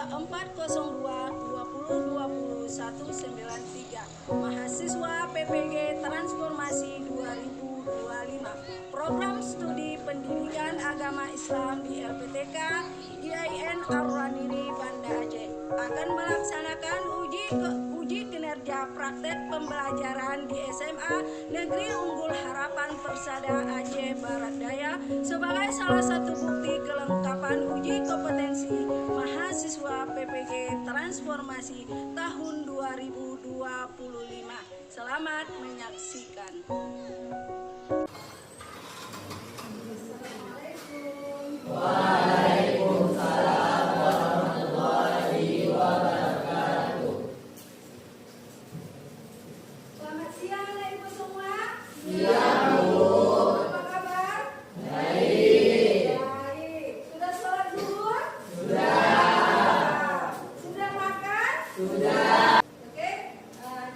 402-2020-193 mahasiswa PPG Transformasi 2025 program studi pendidikan agama Islam di LPTK IAIN Ar-Ranini Banda Aceh akan melaksanakan uji kinerja praktek pembelajaran di SMA Negeri Unggul Harapan Persada Aceh Barat Daya sebagai salah satu bukti kelengkapan uji kompetensi mahasiswa PPG Transformasi tahun 2025. Selamat menyaksikan. Waalaikumsalam warahmatullahi wabarakatuh. Selamat siang Ibu semua. Siang, Bu. Apa kabar? Baik. Baik. Sudah sholat zuhur? Sudah. Sudah makan? Sudah. Oke.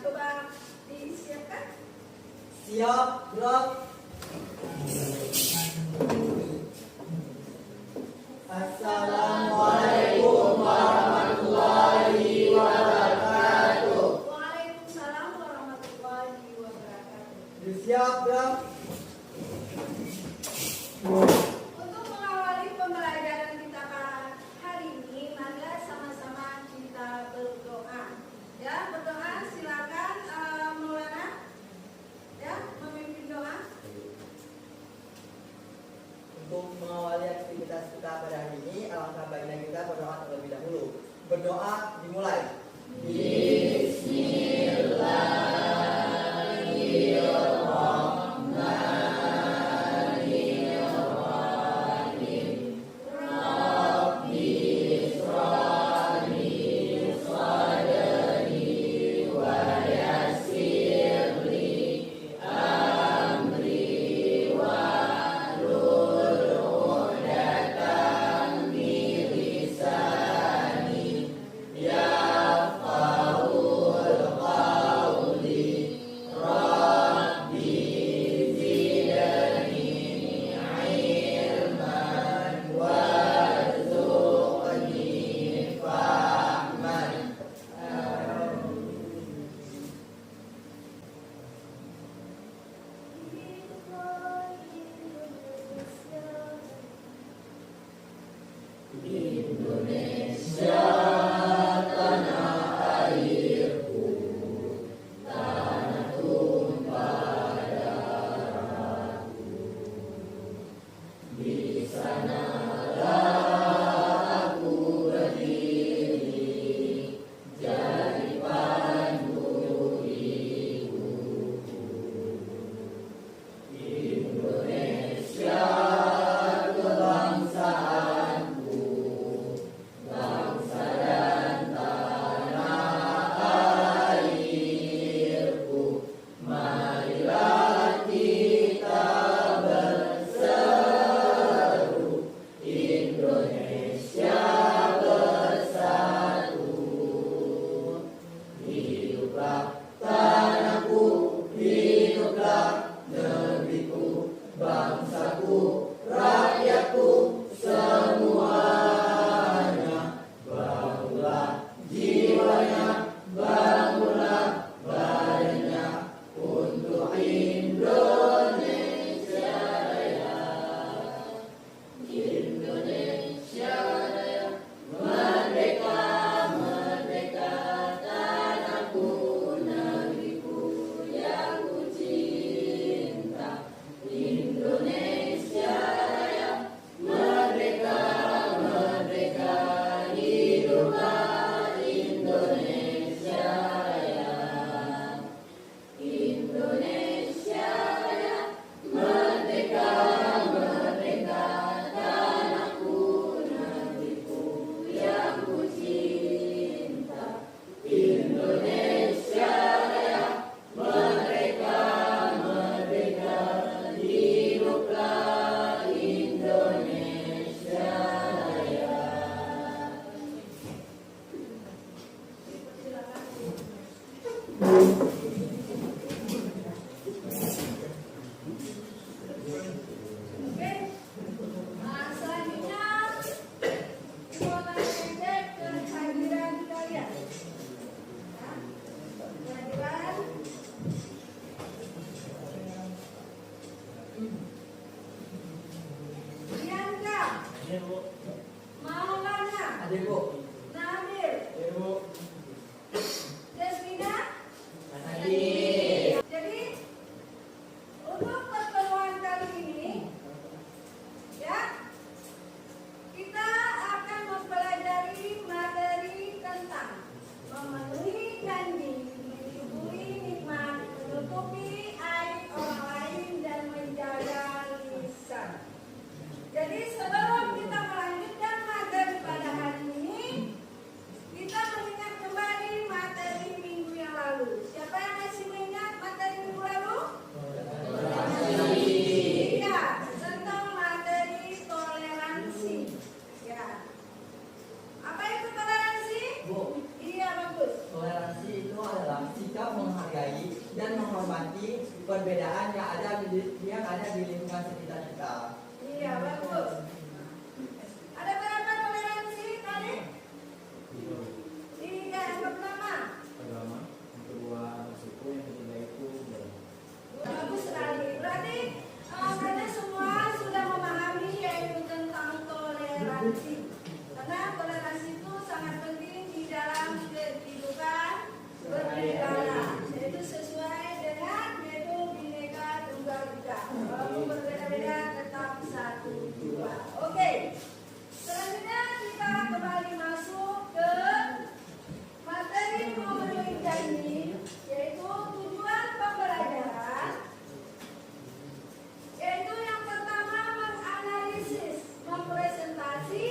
Coba disiapkan. Siap, Bro. Assalamualaikum warahmatullahi wabarakatuh. Waalaikumsalam warahmatullahi wabarakatuh. Siap, Bro. Untuk mengawali pembelajaran kita hari ini, marilah sama-sama kita berdoa. Ya, berdoa. Silakan Maulana. Ya, memimpin doa. Untuk mengawali aktivitas kita pada hari ini, alangkah baiknya kita berdoa terlebih dahulu. Berdoa dimulai. Ya dan menghormati perbedaan yang ada di lingkungan sekitar kita. Iya, bagus. Ada berapa toleransi tadi? 3. Yang pertama. Agama, yang kedua suku, yang ketiga itu budaya. Bagus sekali. Berarti kalian semua sudah memahami yaitu tentang toleransi. Karena toleransi itu sangat penting di dalam kehidupan bernegara. Yaitu sesuai dengan yaitu Bhinneka Tunggal Ika. Walaupun berbeda-beda tetap satu dua. Oke. Selanjutnya kita kembali masuk ke materi memenuhi janji, yaitu tujuan pembelajaran. Yaitu yang pertama menganalisis, mempresentasi,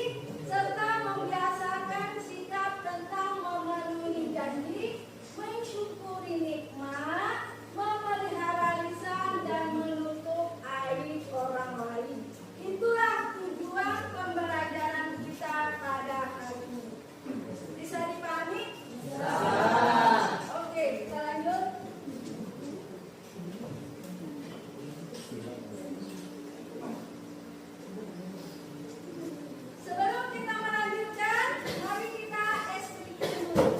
serta membiasakan sikap tentang memenuhi janji, mensyukuri nikmat, memelihara lisan, dan menutup aib orang lain. Itulah tujuan pembelajaran kita pada hari ini. Bisa dipahami? Bisa. Oke, kita lanjut. Sebelum kita melanjutkan, mari kita SPQ dulu.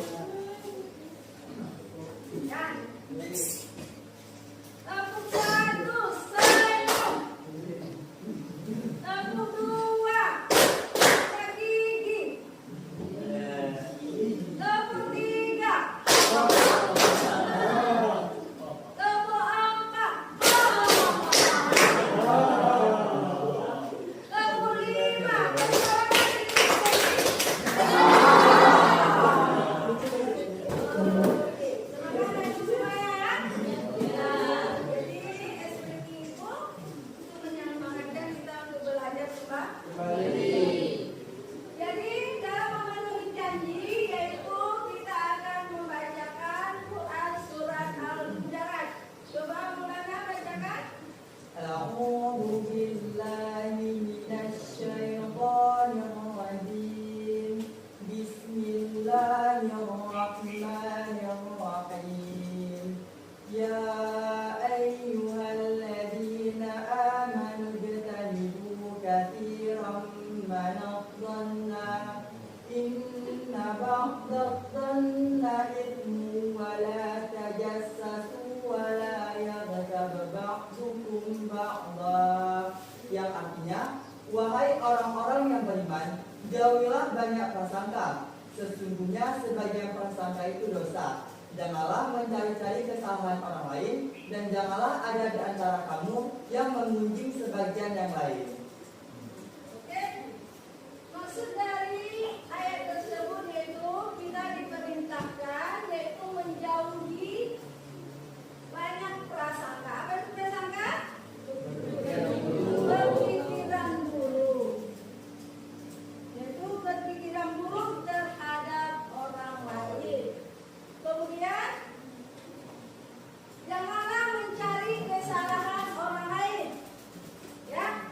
Ya. Tepuk 1, senyum. Tepuk 2, sikat gigi. Tepuk 3, tepuk 4, tepuk 5. Semangat itu semuanya ya. Jadi SPQ itu menyemangatkan kita untuk belajar kembali. Jadi dalam memenuhi janji yaitu kita akan membacakan Quran surat Al-Hujurat. Coba Maulana bacakan. A'udzu billahi minasyaitonir rajim. Bismillahirrahmanirrahim. Ya ayyuhalladzina amanu ijtanibu katsiran minadh-dhanna inna ba'dadh-dhanna ithmun wa la tajassasu wa la yaghtab ba'dukum ba'dha. Yang artinya, wahai orang-orang yang beriman, jauhilah banyak prasangka. Sesungguhnya sebagian prasangka itu dosa. Janganlah mencari-cari kesalahan orang lain, dan janganlah ada di antara kamu yang mengunjing sebagian yang lain. Oke. Maksud dari ayat tersebut yaitu kita diperintahkan yaitu menjauhi banyak prasangka. Apa itu prasangka? Berpikiran buruk. Yaitu berpikiran buruk terhadap orang lain. Kemudian janganlah mencari kesalahan orang lain. Ya.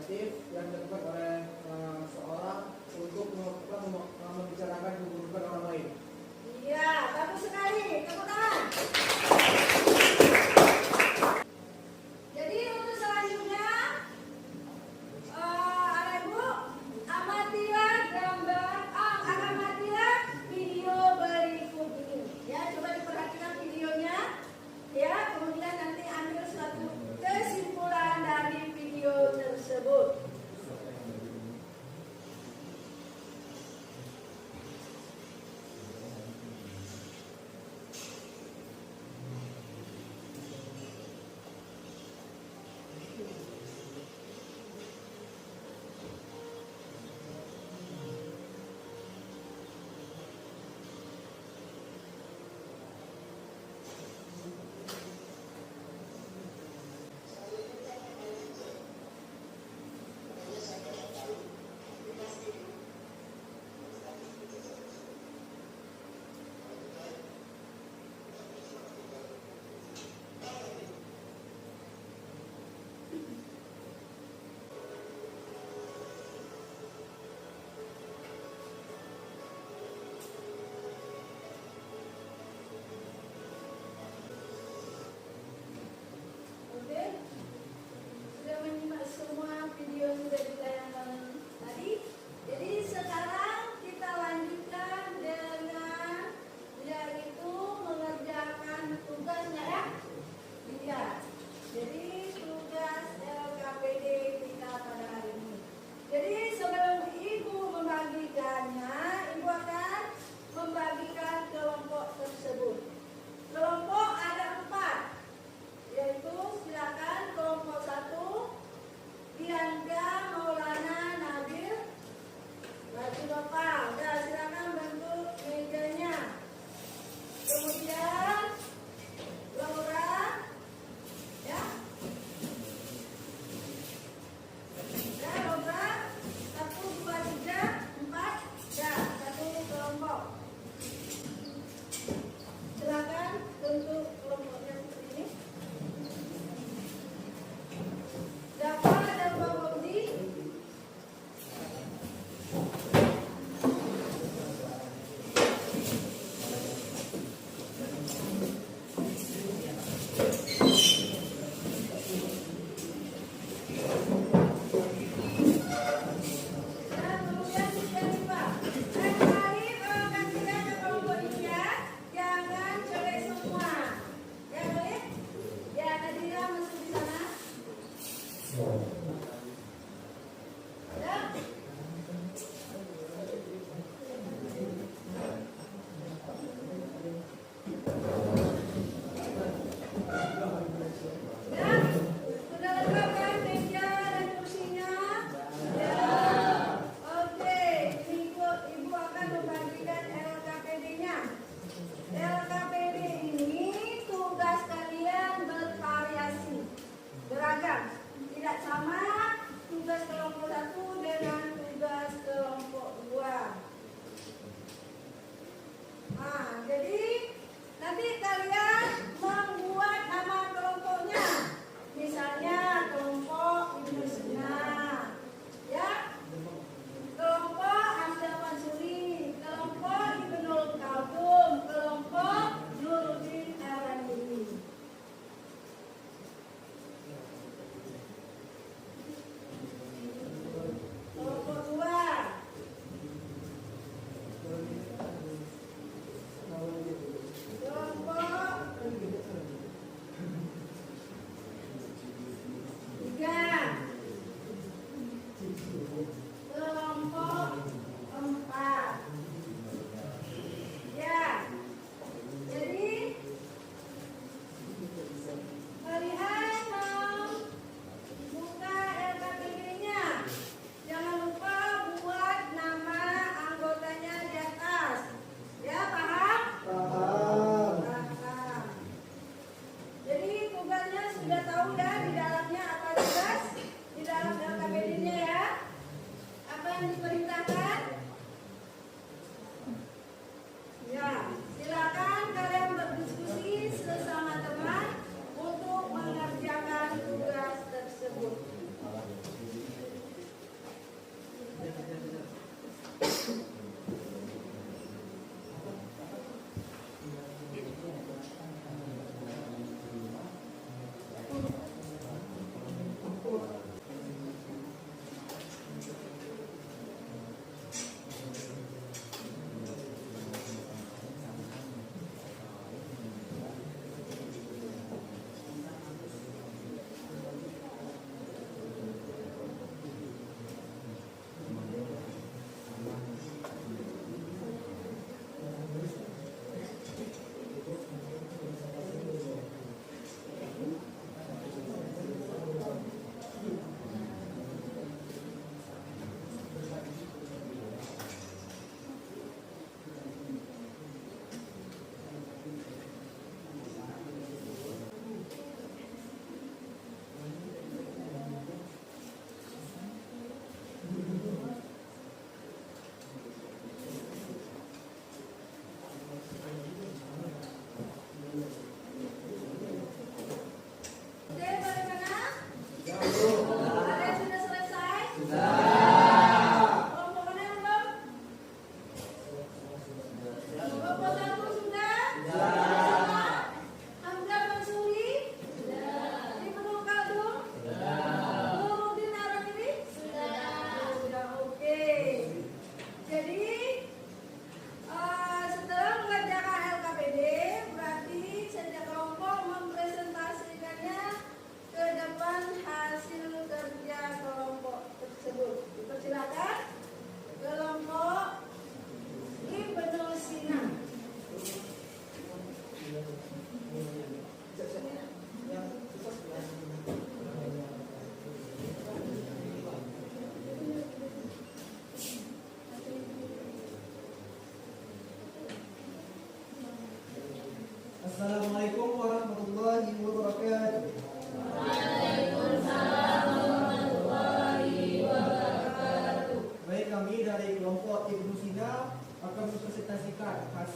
inisiatif yang dilakukan oleh seorang untuk membicarakan keburukan orang lain. Iya, bagus sekali. Tepuk tangan. Jadi untuk selanjutnya, Ibu, amatilah video berikut ini. Ya, coba diperhatikan videonya. Ya, kemudian nanti ambil suatu kesimpulan dari video tersebut. Oke, sudah menyimak semua video yang sudah ditayangkan tadi. Jadi sekarang kita lanjutkan dengan yaitu mengerjakan tugasnya ya. Iya. Jadi tugas LKPD kita pada hari ini. Jadi sebelum Ibu membagikannya, Ibu akan membagikan kelompok tersebut. Kelompok ada 4. Yaitu silakan kelompok 1 Bianca Maulana Nabil baju bapak. Udah silakan bentuk mejanya. Kemudian Laura ya. Ya Laura 1, 2, 3, 4 ya, 1 kelompok. Silakan bentuk kelompoknya seperti ini. Dapat ada Mbak Bobdi. Dan kemudian kita lupa. Lain kali kalau gantian ke kelompok ini ya, jangan colek semua. Ya boleh? Ya Nadira masuk di sana. Ya. Ya, sudah lengkap kan meja dan kursinya? Ya. Oke, ini Ibu akan membagikan LKPD-nya. LKPD ini tugas kalian bervariasi, beragam, tidak sama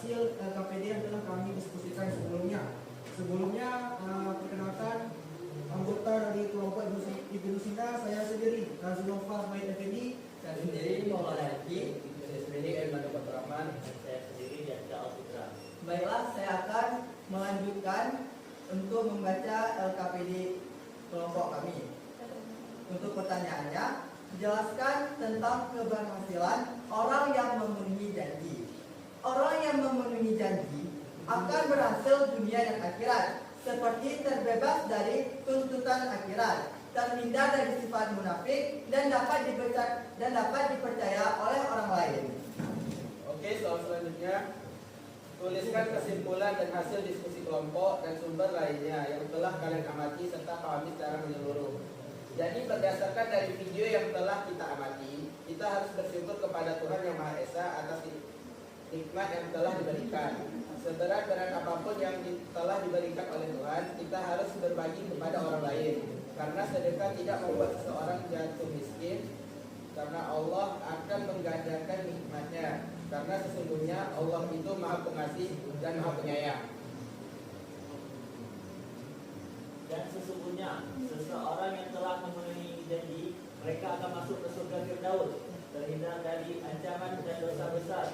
hasil LKPD yang telah kami diskusikan sebelumnya. Sebelumnya perkenalkan anggota dari kelompok Ibnu Sina, saya sendiri Razi Nova Maid Effendi. Saya sendiri Maulana Rifki. Saya sendiri Elman Dapat Rahman. Saya sendiri Yadka Alfitra. Baiklah, saya akan melanjutkan untuk membaca LKPD kelompok kami. Untuk pertanyaannya, jelaskan tentang keberhasilan orang yang memenuhi janji. Orang yang memenuhi janji akan berhasil dunia dan akhirat, seperti terbebas dari tuntutan akhirat, terhindar dari sifat munafik, dan dapat dipercaya oleh orang lain. Oke, soal selanjutnya. Tuliskan kesimpulan dan hasil diskusi kelompok dan sumber lainnya yang telah kalian amati serta pahami secara menyeluruh. Jadi berdasarkan dari video yang telah kita amati, kita harus bersyukur kepada Tuhan Yang Maha Esa atas nikmat yang telah diberikan. Seberat-berat apapun yang telah diberikan oleh Tuhan, kita harus berbagi kepada orang lain. Karena sedekah tidak membuat seseorang jatuh miskin, karena Allah akan menggandakan nikmatnya. Karena sesungguhnya Allah itu Maha Pengasih dan Maha Penyayang. Dan sesungguhnya seseorang yang telah memenuhi janji, mereka akan masuk ke surga Firdaus, terhindar dari ancaman dan dosa besar.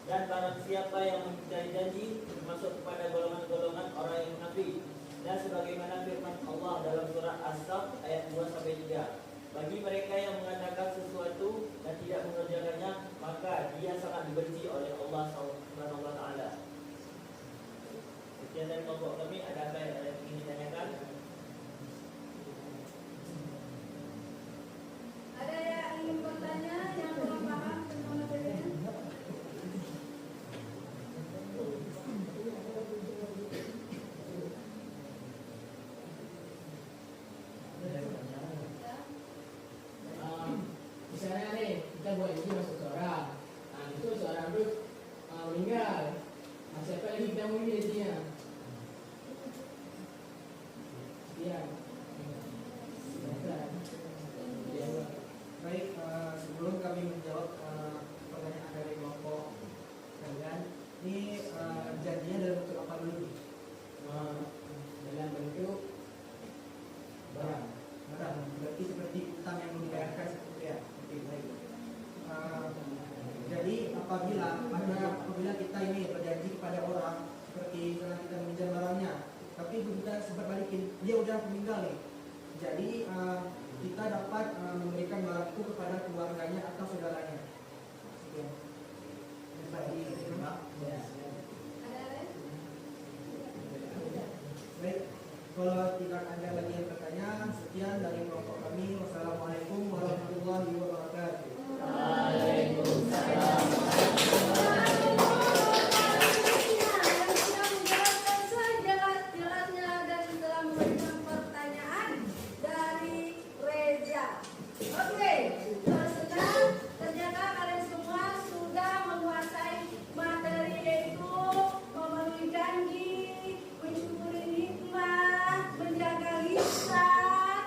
Dan barang siapa yang mencari janji, masuk kepada golongan-golongan orang yang munafik. Dan sebagaimana firman Allah dalam surat As-Saff ayat 2-3, bagi mereka yang mengatakan sesuatu dan tidak mengerjakannya, maka dia sangat dibenci oleh Allah Subhanahu wa taala. Sekian dari kelompok kami, ada apa yang ingin ditanyakan? Ada yang ingin bertanya yang belum paham tentang materinya? Misalnya nih kita buat ini masuk seorang, nah itu seorang itu meninggal, nah siapa lagi kita mau milih dia? Dia. Baik, sebelum kami menjawab pertanyaan dari kelompok kalian, ini janjinya dalam bentuk apa dulu? Dalam bentuk barang. Barang, berarti seperti utang yang belum dibayarkan seperti ya. Oke, baik. Jadi apabila kita ini berjanji kepada orang seperti misalnya kita meminjam barangnya, tapi kita sempat balikin, dia udah meninggal nih. Jadi kita dapat memberikan barang itu kepada keluarganya atau saudaranya. Sekian. Ada lain? Baik, kalau tidak ada lagi yang bertanya, sekian dari kelompok kami. Wassalamualaikum warahmatullahi wabarakatuh. Sejelas-jelasnya dan telah memberikan pertanyaan dari Reza. Oke, senang ternyata kalian semua sudah menguasai materi yaitu memenuhi janji, mensyukuri nikmat, menjaga lisan,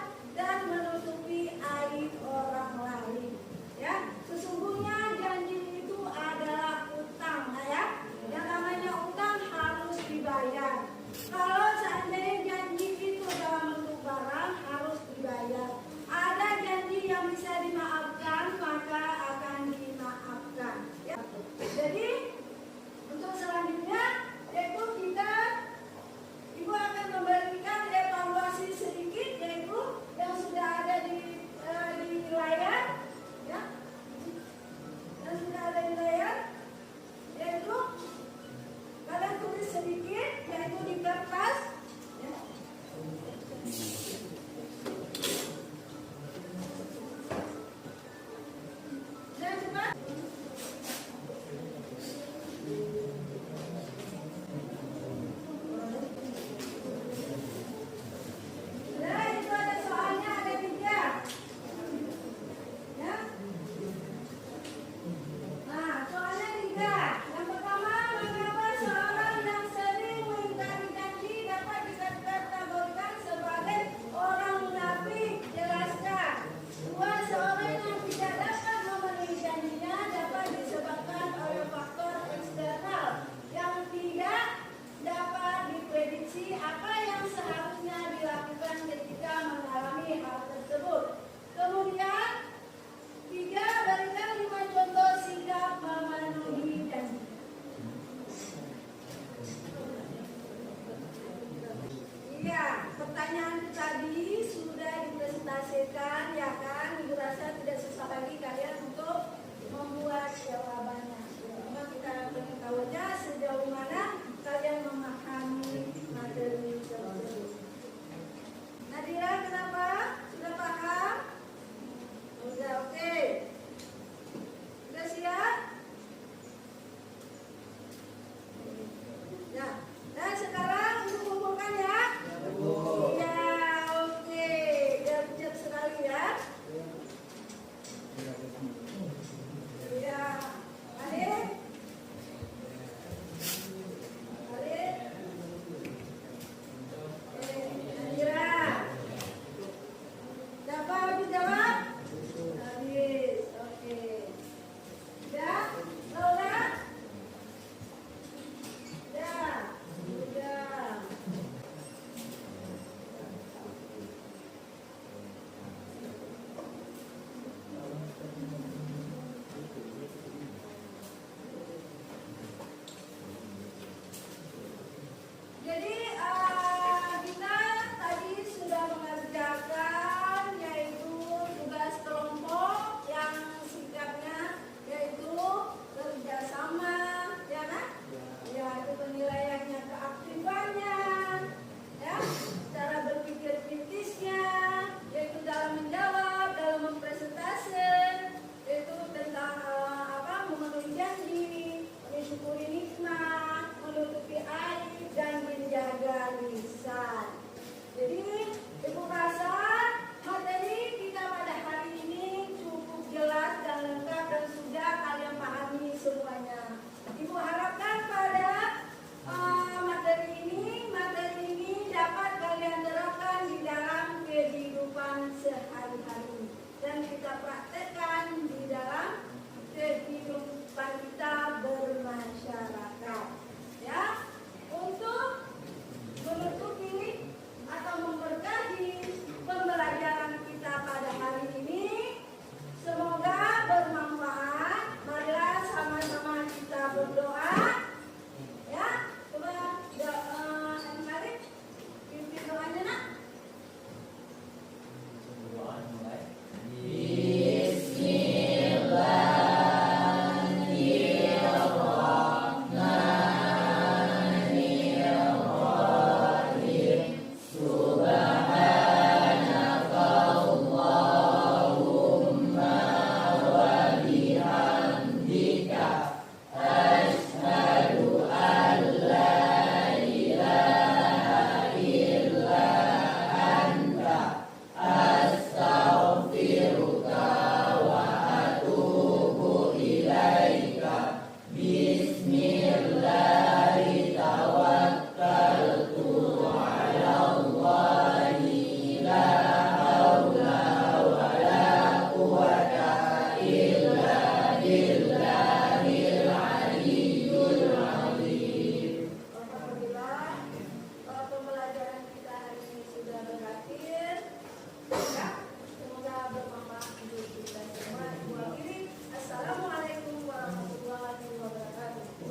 kita praktekkan di dalam kehidupan kita bermasyarakat. Ya, untuk menutupi atau memberkahi pembelajaran kita pada hari ini, semoga bermanfaat. Marilah sama-sama kita berdoa. Ya, coba mari pimpin doanya nak.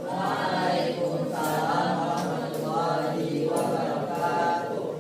Waalaikumsalam warahmatullahi wabarakatuh.